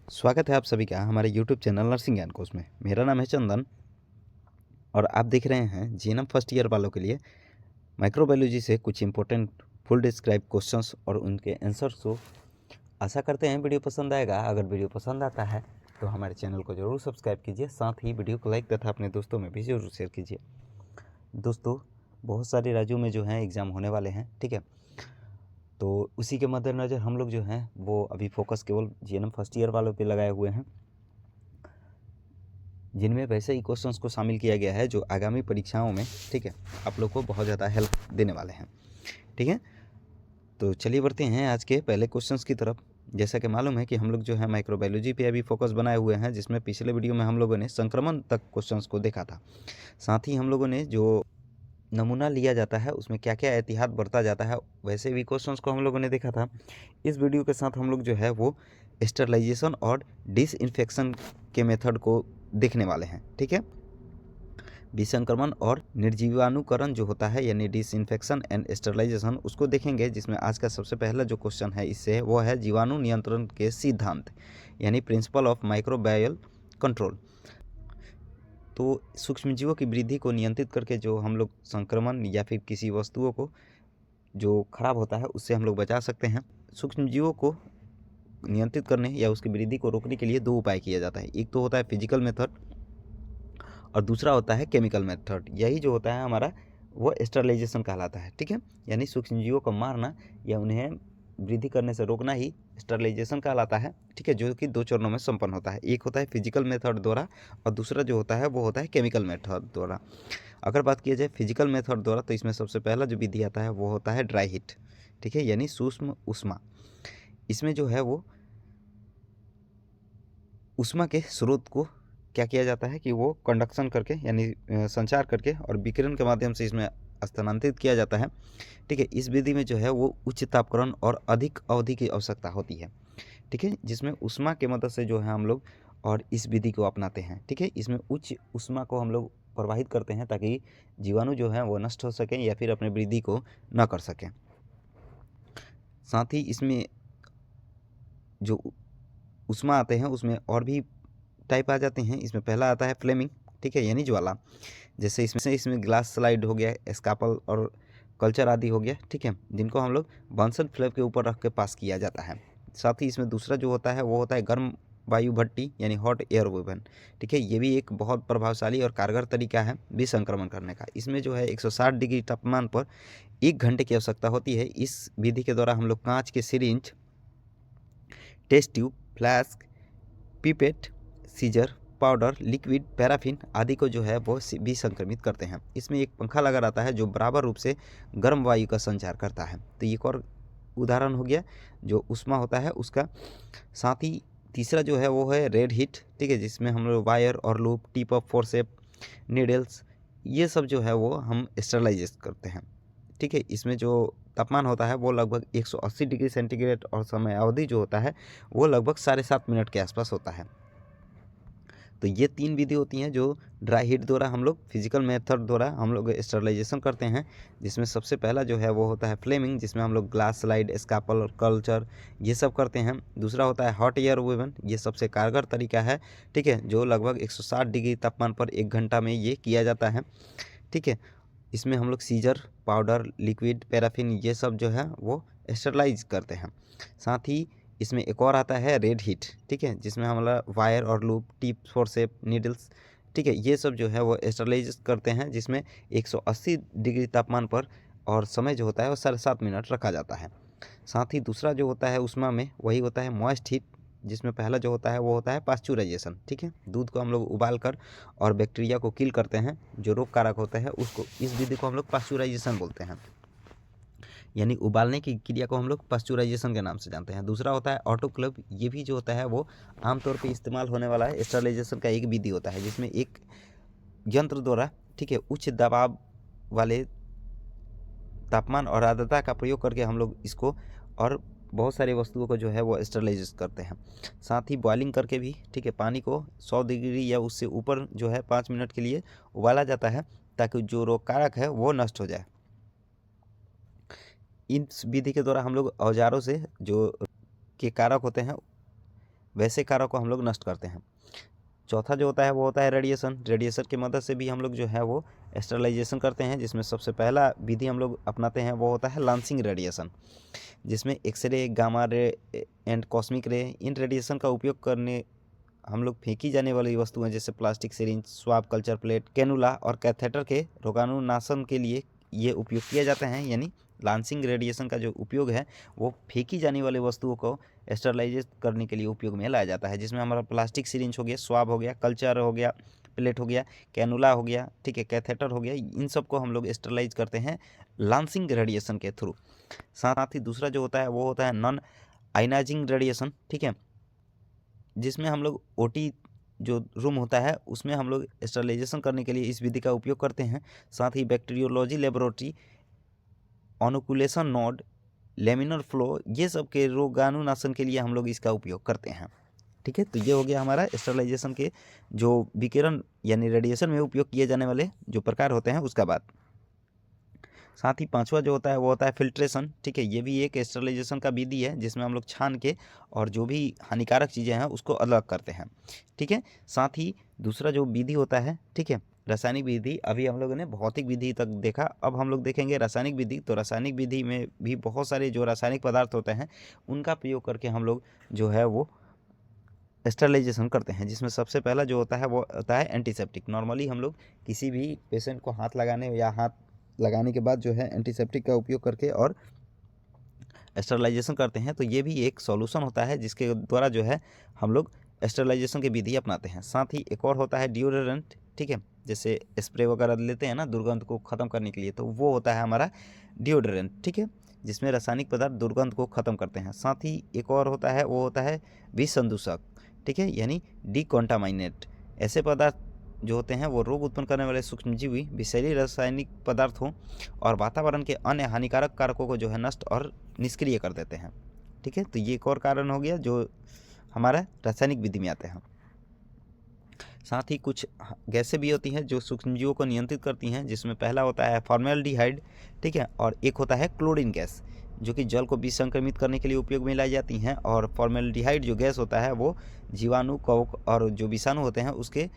स्वागत है आप सभी का हमारे YouTube चैनल नर्सिंग ज्ञान कोर्स में। मेरा नाम है चंदन और आप देख रहे हैं जीएनएम फर्स्ट ईयर वालों के लिए माइक्रोबायोलॉजी से कुछ इंपॉर्टेंट फुल डिस्क्राइब क्वेश्चंस और उनके आंसर्स को। आशा करते हैं वीडियो पसंद आएगा। अगर वीडियो पसंद आता है तो हमारे चैनल को ज़रूर सब्सक्राइब कीजिए, साथ ही वीडियो को लाइक तथा अपने दोस्तों में भी ज़रूर शेयर कीजिए। दोस्तों, बहुत सारे राज्यों में जो हैं एग्ज़ाम होने वाले हैं, ठीक है। तो उसी के मद्देनज़र हम लोग जो हैं वो अभी फोकस केवल जीएनएम फर्स्ट ईयर वालों पे लगाए हुए हैं, जिनमें वैसे ही क्वेश्चंस को शामिल किया गया है जो आगामी परीक्षाओं में, ठीक है, आप लोग को बहुत ज़्यादा हेल्प देने वाले हैं, ठीक है। तो चलिए बढ़ते हैं आज के पहले क्वेश्चंस की तरफ। जैसा कि मालूम है कि हम लोग जो है माइक्रोबायोलॉजी पे अभी फोकस बनाए हुए हैं, जिसमें पिछले वीडियो में हम लोगों ने संक्रमण तक क्वेश्चंस को देखा था। साथ ही हम लोगों ने जो नमूना लिया जाता है उसमें क्या क्या एहतियात बरता जाता है, वैसे भी क्वेश्चंस को हम लोगों ने देखा था। इस वीडियो के साथ हम लोग जो है वो स्टरलाइजेशन और डिसइंफेक्शन के मेथड को देखने वाले हैं, ठीक है। विसंक्रमण और निर्जीवाणुकरण जो होता है यानी डिसइंफेक्शन एंड स्टरलाइजेशन, उसको देखेंगे, जिसमें आज का सबसे पहला जो क्वेश्चन है इससे वो है जीवाणु नियंत्रण के सिद्धांत यानी प्रिंसिपल ऑफ माइक्रोबायल कंट्रोल। तो सूक्ष्मजीवों की वृद्धि को नियंत्रित करके जो हम लोग संक्रमण या फिर किसी वस्तुओं को जो खराब होता है उससे हम लोग बचा सकते हैं। सूक्ष्मजीवों को नियंत्रित करने या उसकी वृद्धि को रोकने के लिए दो उपाय किया जाता है। एक तो होता है फिजिकल मेथड और दूसरा होता है केमिकल मेथड। यही जो होता है हमारा वो स्टरलाइजेशन कहलाता है, ठीक है। यानी सूक्ष्मजीवों को मारना या उन्हें वृद्धि करने से रोकना ही स्टरलाइजेशन कहलाता है, ठीक है, जो कि दो चरणों में संपन्न होता है। एक होता है फिजिकल मेथड द्वारा और दूसरा जो होता है वो होता है केमिकल मेथड द्वारा। अगर बात किया जाए फिजिकल मेथड द्वारा तो इसमें सबसे पहला जो विधि आता है वो होता है ड्राई हीट, ठीक है, यानी सूक्ष्म उष्मा। इसमें जो है वो उष्मा के स्रोत को क्या किया जाता है कि वो कंडक्शन करके यानी संचार करके और विकिरण के माध्यम से इसमें स्थानांतरित किया जाता है, ठीक है। इस विधि में जो है वो उच्च तापक्रम और अधिक अवधि की आवश्यकता होती है, ठीक है, जिसमें उष्मा के मदद से जो है हम लोग और इस विधि को अपनाते हैं, ठीक है। इसमें उच्च उष्मा को हम लोग प्रवाहित करते हैं ताकि जीवाणु जो है वो नष्ट हो सकें या फिर अपने वृद्धि को न कर सकें। साथ ही इसमें जो उष्मा आते हैं उसमें और भी टाइप आ जाते हैं। इसमें पहला आता है फ्लेमिंग, ठीक है, यानी ज्वाला। जैसे इसमें ग्लास स्लाइड हो गया, स्कापल और कल्चर आदि हो गया, ठीक है, जिनको हम लोग बंसल फ्लेम के ऊपर रख के पास किया जाता है। साथ ही इसमें दूसरा जो होता है वो होता है गर्म वायु भट्टी यानी हॉट एयर ओवन, ठीक है। ये भी एक बहुत प्रभावशाली और कारगर तरीका है विसंक्रमण करने का। इसमें जो है 160 डिग्री तापमान पर 1 घंटे की आवश्यकता होती है। इस विधि के द्वारा हम लोग कांच के syringe, test tube, flask, pipette, scissor, powder, liquid, paraffin आदि को जो है वो भी संक्रमित करते हैं। इसमें एक पंखा लगा रहता है जो बराबर रूप से गर्म वायु का संचार करता है। तो एक और उदाहरण हो गया जो उष्मा होता है उसका। साथ ही तीसरा जो है वो है रेड हीट, ठीक है, जिसमें हम लोग वायर और loop, tip of forceps, needles, ये सब जो है वो हम स्टरलाइज करते हैं, ठीक है। इसमें जो तापमान होता है वो लगभग 180 डिग्री सेंटीग्रेड और समय अवधि जो होता है वो लगभग 7.5 मिनट के आसपास होता है। तो ये 3 विधि होती हैं जो ड्राई हीट द्वारा हम लोग फिजिकल मेथड द्वारा हम लोग स्टरलाइजेशन करते हैं, जिसमें सबसे पहला जो है वो होता है फ्लेमिंग, जिसमें हम लोग ग्लास स्लाइड, स्कापल और कल्चर ये सब करते हैं। दूसरा होता है हॉट एयर ओवन, ये सबसे कारगर तरीका है, ठीक है, जो लगभग 160 डिग्री तापमान पर 1 घंटा में ये किया जाता है, ठीक है। इसमें हम लोग सीजर, पाउडर, लिक्विड, पैराफिन ये सब जो है वो स्टरलाइज करते हैं। साथ ही इसमें एक और आता है रेड हीट, ठीक है, जिसमें हमारा वायर और लूप, टिप, फोर्सेप, नीडल्स, ठीक है, ये सब जो है वो स्टरलाइज करते हैं, जिसमें 180 डिग्री तापमान पर और समय जो होता है वो 7.5 मिनट रखा जाता है। साथ ही दूसरा जो होता है उष्मा में वही होता है मॉइस्ट हीट, जिसमें पहला जो होता है वो होता है पास्चुराइजेशन, ठीक है, दूध को हम लोग उबाल कर और बैक्टीरिया को किल करते हैं जो रोग कारक होता है उसको, इस विधि को हम लोग पास्चुराइजेशन बोलते हैं, यानी उबालने की क्रिया को हम लोग पास्चुराइजेशन के नाम से जानते हैं। दूसरा होता है ऑटोक्लेव, ये भी जो होता है वो आमतौर पे इस्तेमाल होने वाला है स्टरलाइजेशन का एक विधि होता है, जिसमें एक यंत्र द्वारा, ठीक है, उच्च दबाव वाले तापमान और आर्द्रता का प्रयोग करके हम लोग इसको और बहुत सारी वस्तुओं को जो है वो स्टरलाइज करते हैं। साथ ही बॉइलिंग करके भी, ठीक है, पानी को 100 डिग्री या उससे ऊपर जो है 5 मिनट के लिए उबाला जाता है ताकि जो रोग कारक है वो नष्ट हो जाए। इस विधि के द्वारा हम लोग औजारों से जो के कारक होते हैं वैसे कारक को हम लोग नष्ट करते हैं। चौथा जो होता है वो होता है रेडिएशन। रेडिएशन की मदद से भी हम लोग जो है वो स्टरलाइजेशन करते हैं, जिसमें सबसे पहला विधि हम लोग अपनाते हैं वो होता है लांसिंग रेडिएशन, जिसमें x ray, gamma ray and cosmic ray, इन रेडिएशन का उपयोग करने हम लोग फेंकी जाने वाली वस्तुएं जैसे plastic syringe, swab culture plate, cannula और कैथेटर के रोगाणुनाशन के लिए ये उपयोग किया जाता है। यानी लांसिंग रेडिएशन का जो उपयोग है वो फेंकी जाने वाली वस्तुओं को स्टरलाइज करने के लिए उपयोग में लाया जाता है, जिसमें हमारा प्लास्टिक सिरिंज हो गया, स्वाब हो गया, कल्चर हो गया, प्लेट हो गया, कैनुला हो गया, ठीक है, कैथेटर हो गया, इन सब को हम लोग स्टरलाइज करते हैं लांसिंग रेडिएशन के थ्रू। साथ ही दूसरा जो होता है वो होता है नॉन आयनाइजिंग रेडिएशन, ठीक है, जिसमें हम लोग ओटी जो रूम होता है उसमें हम लोग स्टरलाइजेशन करने के लिए इस विधि का उपयोग करते हैं। साथ ही bacteriology laboratory, inoculation node, laminar flow, ये सब के रोगाणुनाशन के लिए हम लोग इसका उपयोग करते हैं। ठीक है, तो ये हो गया हमारा स्टरलाइजेशन के जो विकिरण यानी रेडिएशन में उपयोग किए जाने वाले जो प्रकार होते हैं उसका बात। साथ ही पांचवा जो होता है वो होता है फिल्ट्रेशन। ठीक है, ये भी एक स्टरलाइजेशन का विधि है जिसमें हम लोग छान के और जो भी हानिकारक चीज़ें हैं उसको अलग करते हैं। ठीक है, साथ ही दूसरा जो विधि होता है, ठीक है, रासायनिक विधि। अभी हम लोगों ने भौतिक विधि तक देखा, अब हम लोग देखेंगे रासायनिक विधि। तो रासायनिक विधि में भी बहुत सारे जो रासायनिक पदार्थ होते हैं उनका प्रयोग करके हम लोग जो है वो स्टरलाइजेशन करते हैं, जिसमें सबसे पहला जो होता है वो होता है एंटीसेप्टिक। नॉर्मली हम लोग किसी भी पेशेंट को हाथ लगाने या हाथ लगाने के बाद जो है एंटीसेप्टिक का उपयोग करके और स्टरलाइजेशन करते हैं। तो ये भी एक सॉल्यूशन होता है जिसके द्वारा जो है हम लोग स्टरलाइजेशन की विधि अपनाते हैं। साथ ही एक और होता है डिओड्रेंट, ठीक है, जैसे स्प्रे वगैरह लेते हैं ना दुर्गंध को ख़त्म करने के लिए, तो वो होता है हमारा डिओड्रेंट, ठीक है, जिसमें रासायनिक पदार्थ दुर्गंध को ख़त्म करते हैं। साथ ही एक और होता है वो होता है विसंदूषक, ठीक है, यानी डिकॉन्टामाइनेट। ऐसे पदार्थ जो होते हैं वो रोग उत्पन्न करने वाले सूक्ष्मजीवी, विषैली रासायनिक पदार्थ हों और वातावरण के अन्य हानिकारक कारकों को जो है नष्ट और निष्क्रिय कर देते हैं। ठीक है, तो ये एक और कारण हो गया जो हमारा रासायनिक विधि में आते हैं। साथ ही कुछ गैसें भी होती हैं जो सूक्ष्मजीवों को नियंत्रित करती हैं, जिसमें पहला होता है फॉर्मेल्डिहाइड, ठीक है, और एक होता है क्लोरीन गैस जो कि जल को विसंक्रमित करने के लिए उपयोग में लाई जाती हैं। और फॉर्मेल्डिहाइड जो गैस होता है वो जीवाणु, कवक और जो विषाणु होते हैं उसके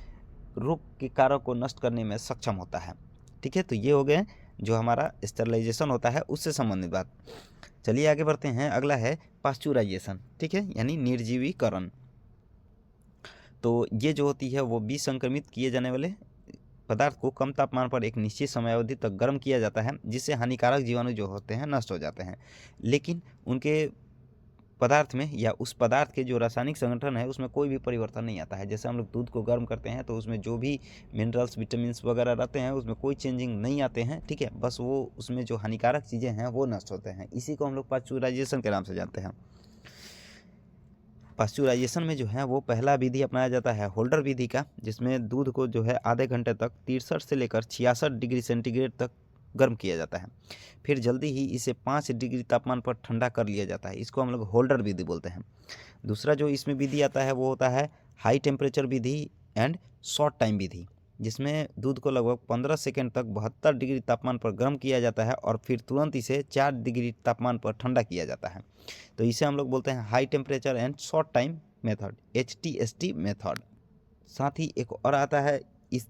रोग के कारक को नष्ट करने में सक्षम होता है। ठीक है, तो ये हो गए जो हमारा स्टरलाइजेशन होता है उससे संबंधित बात। चलिए आगे बढ़ते हैं, अगला है पास्चुराइजेशन, ठीक है, यानी निर्जीवीकरण। तो ये जो होती है वो विसंक्रमित किए जाने वाले पदार्थ को कम तापमान पर एक निश्चित समयावधि तक गर्म किया जाता है, जिससे हानिकारक जीवाणु जो होते हैं नष्ट हो जाते हैं, लेकिन उनके पदार्थ में या उस पदार्थ के जो रासायनिक संगठन है उसमें कोई भी परिवर्तन नहीं आता है। जैसे हम लोग दूध को गर्म करते हैं तो उसमें जो भी मिनरल्स, विटामिन वगैरह रहते हैं उसमें कोई चेंजिंग नहीं आते हैं, ठीक है, बस वो उसमें जो हानिकारक चीज़ें हैं वो नष्ट होते हैं। इसी को हम लोग पास्चुराइजेशन के नाम से जानते हैं। पास्चुराइजेशन में जो है वो पहला विधि अपनाया जाता है होल्डर विधि का, जिसमें दूध को जो है आधे घंटे तक 63 से लेकर 66 डिग्री सेंटीग्रेड तक गर्म किया जाता है। फिर जल्दी ही इसे 5 डिग्री तापमान पर ठंडा कर लिया जाता है। इसको हम लोग होल्डर विधि बोलते हैं। दूसरा जो इसमें विधि आता है वो होता है हाई टेम्परेचर विधि एंड शॉर्ट टाइम विधि, जिसमें दूध को लगभग 15 सेकेंड तक 72 डिग्री तापमान पर गर्म किया जाता है और फिर तुरंत इसे 4 डिग्री तापमान पर ठंडा किया जाता है। तो इसे हम लोग बोलते हैं high temperature and short time method, HTST method. साथ ही एक और आता है इस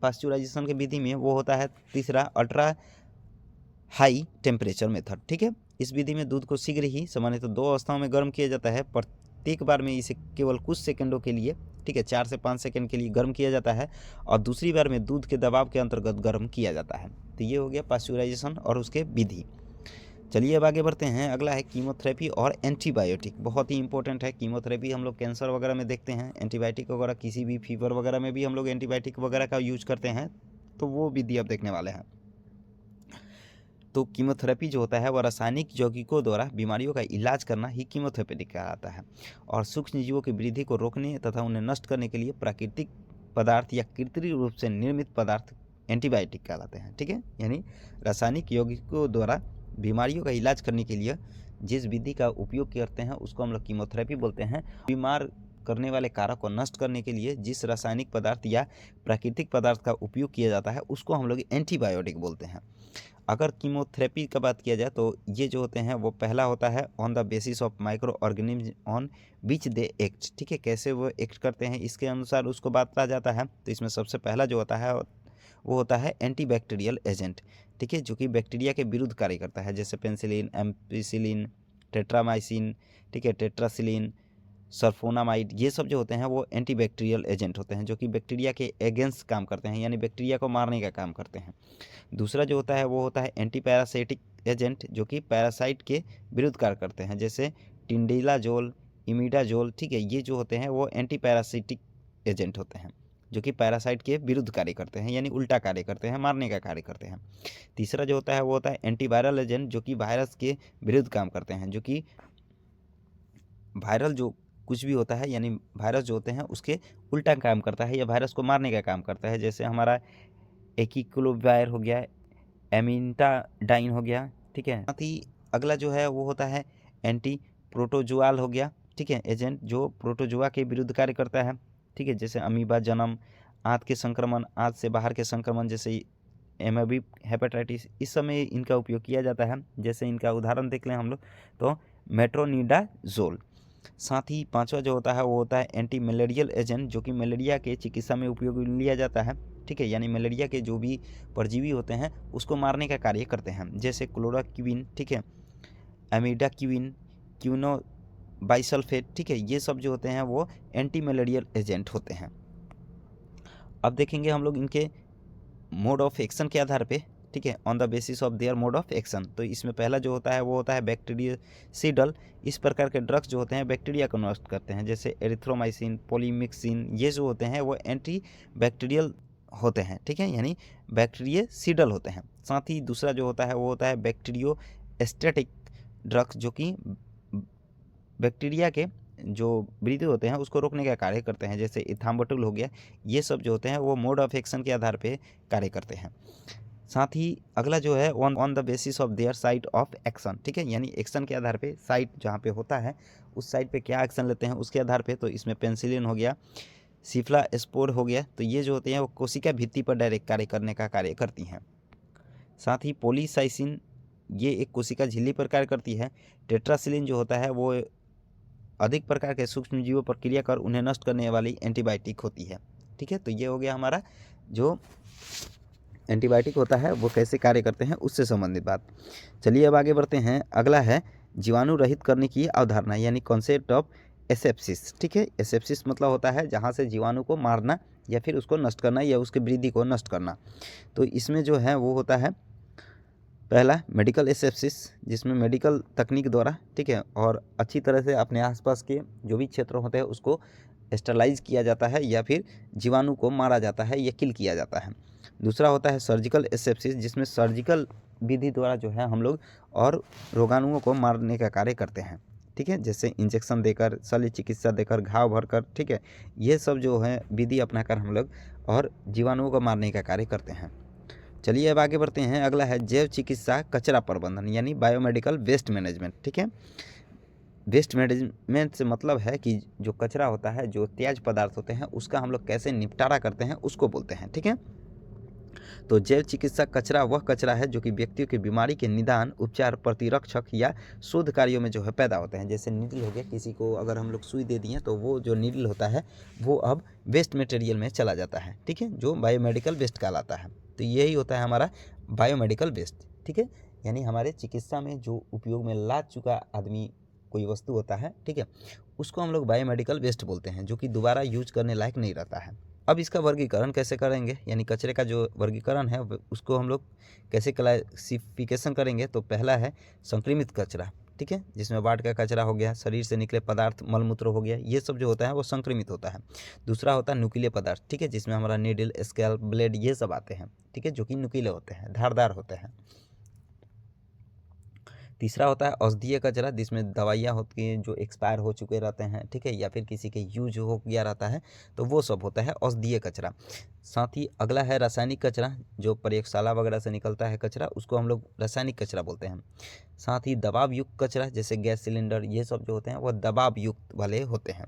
पास्चुराइजेशन की विधि में, वो होता है तीसरा अल्ट्रा हाई टेम्परेचर मेथड, ठीक है। इस विधि में दूध को शीघ्र ही सामान्यतः 2 अवस्थाओं में गर्म किया जाता है। प्रत्येक बार में इसे केवल कुछ सेकंडों के लिए, ठीक है, 4 से 5 सेकंड के लिए गर्म किया जाता है और दूसरी बार में दूध के दबाव के अंतर्गत गर्म किया जाता है। तो ये हो गया पास्चुराइजेशन और उसके विधि। चलिए अब आगे बढ़ते हैं, अगला है कीमोथेरेपी और एंटीबायोटिक। बहुत ही इंपॉर्टेंट है कीमोथेरेपी, हम लोग कैंसर वगैरह में देखते हैं। एंटीबायोटिक वगैरह किसी भी फीवर वगैरह में भी हम लोग एंटीबायोटिक वगैरह का यूज करते हैं, तो वो विधि अब देखने वाले हैं। तो कीमोथेरेपी जो होता है वह रासायनिक यौगिकों द्वारा बीमारियों का इलाज करना ही कीमोथेरेपी कहलाता है और सूक्ष्म जीवों की वृद्धि को रोकने तथा उन्हें नष्ट करने के लिए प्राकृतिक पदार्थ या कृत्रिम रूप से निर्मित पदार्थ एंटीबायोटिक कहलाते हैं, ठीक है। यानी रासायनिक यौगिकों द्वारा बीमारियों का इलाज करने के लिए जिस विधि का उपयोग करते हैं उसको हम लोग कीमोथेरेपी बोलते हैं। बीमार करने वाले कारक को नष्ट करने के लिए जिस रासायनिक पदार्थ या प्राकृतिक पदार्थ का उपयोग किया जाता है उसको हम लोग एंटीबायोटिक बोलते हैं। अगर कीमोथेरेपी का बात किया जाए तो ये जो होते हैं वो पहला होता है on the basis of micro organism on which they act, ठीक है, कैसे वो एक्ट करते हैं इसके अनुसार उसको बांटा जाता है। तो इसमें सबसे पहला जो होता है वो होता है एंटीबैक्टीरियल एजेंट, ठीक है, जो कि बैक्टीरिया के विरुद्ध कार्य करता है, जैसे पेनिसिलिन, एम्पिसिलिन, टेट्रामाइसिन, ठीक है, टेट्रासिलिन, सल्फोनामाइड, ये सब जो होते हैं वो एंटीबैक्टीरियल एजेंट होते हैं जो कि बैक्टीरिया के अगेंस्ट काम करते हैं, यानी बैक्टीरिया को मारने का काम करते हैं। दूसरा जो होता है वो होता है एंटी पैरासाइटिक एजेंट, जो कि पैरासाइट के विरुद्ध कार्य करते हैं, जैसे टिंडिलाजोल, इमिडाजोल, ठीक है, ये जो होते हैं वो एंटी पैरासाइटिक एजेंट होते हैं जो कि पैरासाइट के विरुद्ध कार्य करते हैं, यानी उल्टा कार्य करते हैं, मारने का कार्य करते हैं। तीसरा जो होता है वो होता है एंटीवायरल एजेंट, जो कि वायरस के विरुद्ध काम करते हैं, जो कि वायरल जो कुछ भी होता है, यानी वायरस जो होते हैं उसके उल्टा काम करता है या वायरस को मारने का काम करता है, जैसे हमारा एकिक्लोवायर हो गया, एमिटाडाइन हो गया, ठीक है। साथ ही अगला जो है वो होता है एंटी प्रोटोजुआल हो गया, ठीक है, एजेंट जो प्रोटोजुआ के विरुद्ध कार्य करता है, ठीक है, जैसे अमीबा जन्म, आंत के संक्रमण, आंत से बाहर के संक्रमण, जैसे एमएबी, हेपेटाइटिस, इस समय इनका उपयोग किया जाता है। जैसे इनका उदाहरण देख लें हम लोग तो मेट्रोनिडाजोल। साथ ही पांचवा जो होता है वो होता है एंटी मलेरियल एजेंट, जो कि मलेरिया के चिकित्सा में उपयोग लिया जाता है, ठीक है, यानी मलेरिया के जो भी परजीवी होते हैं उसको मारने का कार्य करते हैं, जैसे क्लोरोक्विन, ठीक है, एमिडाक्विन, क्यूनोबाइसल्फेट, ठीक है, ये सब जो होते हैं वो एंटी मलेरियल एजेंट होते हैं। अब देखेंगे हम लोग इनके मोड ऑफ एक्शन के आधार पे, ठीक है, on the basis of their mode of action. तो इसमें पहला जो होता है वो होता है बैक्टीरियासिडल। इस प्रकार के ड्रग्स जो होते हैं बैक्टीरिया को नष्ट करते हैं, जैसे एरिथ्रोमाइसिन, पोलीमिक्सिन, ये जो होते हैं वो एंटी बैक्टीरियल होते हैं, ठीक है, यानी बैक्टीरियासिडल होते हैं। साथ ही दूसरा जो होता है वो होता है बैक्टीरियोस्टैटिक ड्रग्स, जो कि बैक्टीरिया के जो वृद्धि होते हैं उसको रोकने का कार्य करते हैं, जैसे इथाम्बुटुल हो गया, ये सब जो होते हैं वो मोड ऑफ एक्शन के आधार पे कार्य करते हैं। साथ ही अगला जो है on the basis of their site of action, ठीक है, यानी एक्शन के आधार पे साइट जहाँ पे होता है उस साइट पे क्या एक्शन लेते हैं उसके आधार पे। तो इसमें पेनिसिलिन हो गया, सिफ्लास्पोर हो गया, तो ये जो होते हैं वो कोशिका भित्ति पर डायरेक्ट कार्य करने का कार्य करती हैं। साथ ही पोलीसाइसिन, ये एक कोशिका झिल्ली पर कार्य करती है। टेट्रासिलिन जो होता है वो अधिक प्रकार के सूक्ष्म जीवों पर क्रिया कर उन्हें नष्ट करने वाली एंटीबायोटिक होती है, ठीक है। तो ये हो गया हमारा जो एंटीबायोटिक होता है वो कैसे कार्य करते हैं उससे संबंधित बात। चलिए अब आगे बढ़ते हैं। अगला है जीवाणु रहित करने की अवधारणा, यानी कॉन्सेप्ट ऑफ एसेप्सिस, ठीक है। एसेप्सिस मतलब होता है जहाँ से जीवाणु को मारना या फिर उसको नष्ट करना या उसके वृद्धि को नष्ट करना। तो इसमें जो है वो होता है पहला मेडिकल एसेप्सिस, जिसमें मेडिकल तकनीक द्वारा, ठीक है, और अच्छी तरह से अपने आसपास के जो भी क्षेत्र होते हैं उसको स्टरलाइज किया जाता है या फिर जीवाणु को मारा जाता है या किल किया जाता है। दूसरा होता है सर्जिकल एसेप्सिस, जिसमें सर्जिकल विधि द्वारा जो है हम लोग और रोगाणुओं को मारने का कार्य करते हैं, ठीक है, जैसे इंजेक्शन देकर, शल्य चिकित्सा देकर, घाव भरकर, ठीक है, ये सब जो है विधि अपनाकर हम लोग और जीवाणुओं को मारने का कार्य करते हैं। चलिए अब आगे बढ़ते हैं। अगला है जैव चिकित्सा कचरा प्रबंधन, यानी बायोमेडिकल वेस्ट मैनेजमेंट, ठीक है। वेस्ट मैनेजमेंट से मतलब है कि जो कचरा होता है, जो त्याज पदार्थ होते हैं, उसका हम लोग कैसे निपटारा करते हैं उसको बोलते हैं, ठीक है। तो जैव चिकित्सा कचरा वह कचरा है जो कि व्यक्तियों की बीमारी के निदान, उपचार, प्रतिरक्षक या शोध कार्यों में जो है पैदा होते हैं। जैसे नीडल हो गया, किसी को अगर हम लोग सुई दे दिए तो वो जो नीडल होता है वो अब वेस्ट मटेरियल में चला जाता है, ठीक है, जो बायोमेडिकल वेस्ट कहलाता है। तो यही होता है हमारा बायोमेडिकल वेस्ट, ठीक है, यानी हमारे चिकित्सा में जो उपयोग में ला चुका आदमी कोई वस्तु होता है, ठीक है, उसको हम लोग बायोमेडिकल वेस्ट बोलते हैं, जो कि दोबारा यूज करने लायक नहीं रहता है। अब इसका वर्गीकरण कैसे करेंगे, यानी कचरे का जो वर्गीकरण है उसको हम लोग कैसे क्लासिफिकेशन करेंगे। तो पहला है संक्रमित कचरा, ठीक है, जिसमें वार्ड का कचरा हो गया, शरीर से निकले पदार्थ, मलमूत्र हो गया, ये सब जो होता है वो संक्रमित होता है। दूसरा होता है नुकीले पदार्थ, ठीक है, जिसमें हमारा नीडल, स्कैल्प, ब्लेड, ये सब आते हैं, ठीक है, जो कि नुकीले होते हैं, धारदार होते हैं। तीसरा होता है औषधीय कचरा, जिसमें दवाइयाँ होती हैं जो एक्सपायर हो चुके रहते हैं, ठीक है, या फिर किसी के यूज हो गया रहता है, तो वो सब होता है औषधीय कचरा। साथ ही अगला है रासायनिक कचरा, जो प्रयोगशाला वगैरह से निकलता है कचरा, उसको हम लोग रासायनिक कचरा बोलते हैं। साथ ही दबाव युक्त कचरा जैसे गैस सिलेंडर, ये सब जो होते हैं वो दबाव युक्त वाले होते हैं।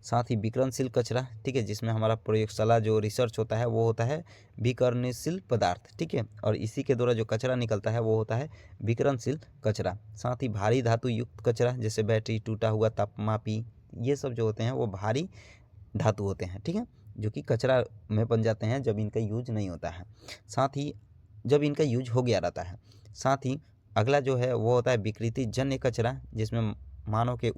साथ ही विकिरणशील कचरा, ठीक है, जिसमें हमारा प्रयोगशाला जो रिसर्च होता है वो होता है विकिरणशील पदार्थ, ठीक है, और इसी के द्वारा जो कचरा निकलता है वो होता है विकिरणशील कचरा। साथ ही भारी धातु युक्त कचरा जैसे बैटरी, टूटा हुआ तापमापी, ये सब जो होते हैं वो भारी धातु होते हैं, ठीक है, जो कि कचरा में बन जाते हैं जब इनका यूज नहीं होता है, साथ ही जब इनका यूज हो गया रहता है। साथ ही अगला जो है वो होता है विकृति जन्य कचरा, जिसमें मानव के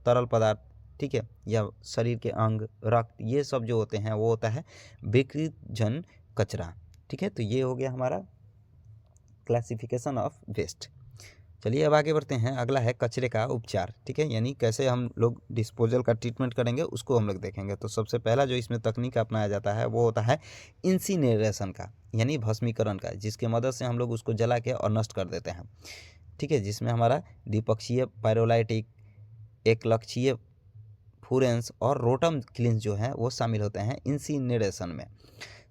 तरल पदार्थ, ठीक है, या शरीर के अंग, रक्त, ये सब जो होते हैं वो होता है विकृत जन्य कचरा, ठीक है। तो ये हो गया हमारा क्लासिफिकेशन ऑफ वेस्ट। चलिए अब आगे बढ़ते हैं। अगला है कचरे का उपचार, ठीक है, यानी कैसे हम लोग डिस्पोजल का ट्रीटमेंट करेंगे उसको हम लोग देखेंगे। तो सबसे पहला जो इसमें तकनीक अपनाया जाता है वो होता है इंसिनेरेशन का, यानी भस्मीकरण का, जिसके मदद से हम लोग उसको जला के और नष्ट कर देते हैं, ठीक है, जिसमें हमारा द्विपक्षीय पायरोलाइटिक, एक लक्षीय फुरेंस और रोटम क्लिंस जो है वो शामिल होते हैं इंसिनेरेशन में।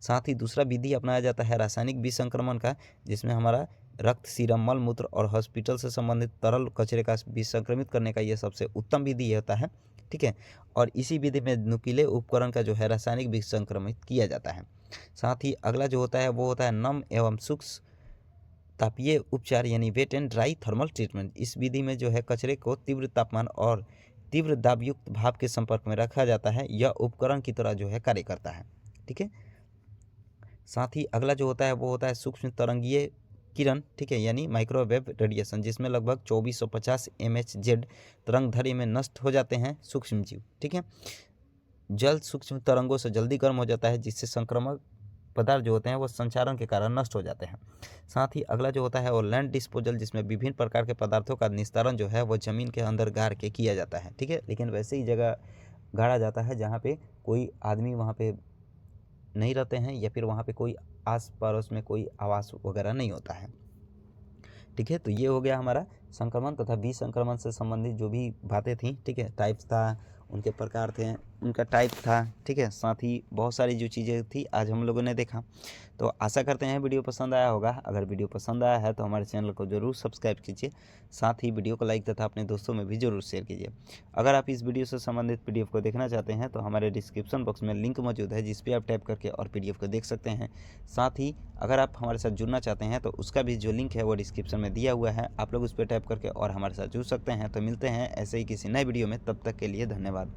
साथ ही दूसरा विधि अपनाया जाता है रासायनिक विसंक्रमण का, जिसमें हमारा रक्त, सीरम, मल मूत्र और हॉस्पिटल से संबंधित तरल कचरे का विसंक्रमित करने का ये सबसे उत्तम विधि होता है, ठीक है, और इसी विधि में नुकीले उपकरण का जो है रासायनिक विसंक्रमित किया जाता है। साथ ही अगला जो होता है वो होता है नम एवं सूक्ष्म तापीय उपचार, यानी wet and dry thermal treatment. इस विधि में जो है कचरे को तीव्र तापमान और तीव्र दाबयुक्त भाप के संपर्क में रखा जाता है, यह उपकरण की तरह जो है कार्य करता है, ठीक है। साथ ही अगला जो होता है वो होता है सूक्ष्म तरंगीय किरण, ठीक है, यानी माइक्रोवेव रेडिएशन, जिसमें लगभग 2450 mHz तरंग दैर्ध्य में नष्ट हो जाते हैं सूक्ष्म जीव, ठीक है। जल सूक्ष्म तरंगों से जल्दी गर्म हो जाता है, जिससे संक्रामक पदार्थ जो होते हैं वो संचारण के कारण नष्ट हो जाते हैं। साथ ही अगला जो होता है वो लैंड डिस्पोजल, जिसमें विभिन्न प्रकार के पदार्थों का निस्तारण जो है वो जमीन के अंदर गाड़ के किया जाता है, ठीक है, लेकिन वैसे ही जगह गाड़ा जाता है जहाँ पे कोई आदमी वहाँ पे नहीं रहते हैं, या फिर वहाँ पे कोई आस पड़ोस में कोई आवास वगैरह नहीं होता है, ठीक है। तो ये हो गया हमारा संक्रमण तथा विसंक्रमण से संबंधित जो भी बातें थी, ठीक है, टाइप्स था, उनके प्रकार थे, उनका टाइप था, ठीक है, साथ ही बहुत सारी जो चीज़ें थी आज हम लोगों ने देखा। तो आशा करते हैं वीडियो पसंद आया होगा। अगर वीडियो पसंद आया है तो हमारे चैनल को जरूर सब्सक्राइब कीजिए, साथ ही वीडियो को लाइक तथा अपने दोस्तों में भी जरूर शेयर कीजिए। अगर आप इस वीडियो से संबंधित PDF को देखना चाहते हैं तो हमारे डिस्क्रिप्शन बॉक्स में लिंक मौजूद है, जिस पर आप टैप करके और PDF को देख सकते हैं। साथ ही अगर आप हमारे साथ जुड़ना चाहते हैं तो उसका भी जो लिंक है वो डिस्क्रिप्शन में दिया हुआ है, आप लोग उस पर टैप करके और हमारे साथ जुड़ सकते हैं। तो मिलते हैं ऐसे ही किसी नए वीडियो में, तब तक के लिए धन्यवाद।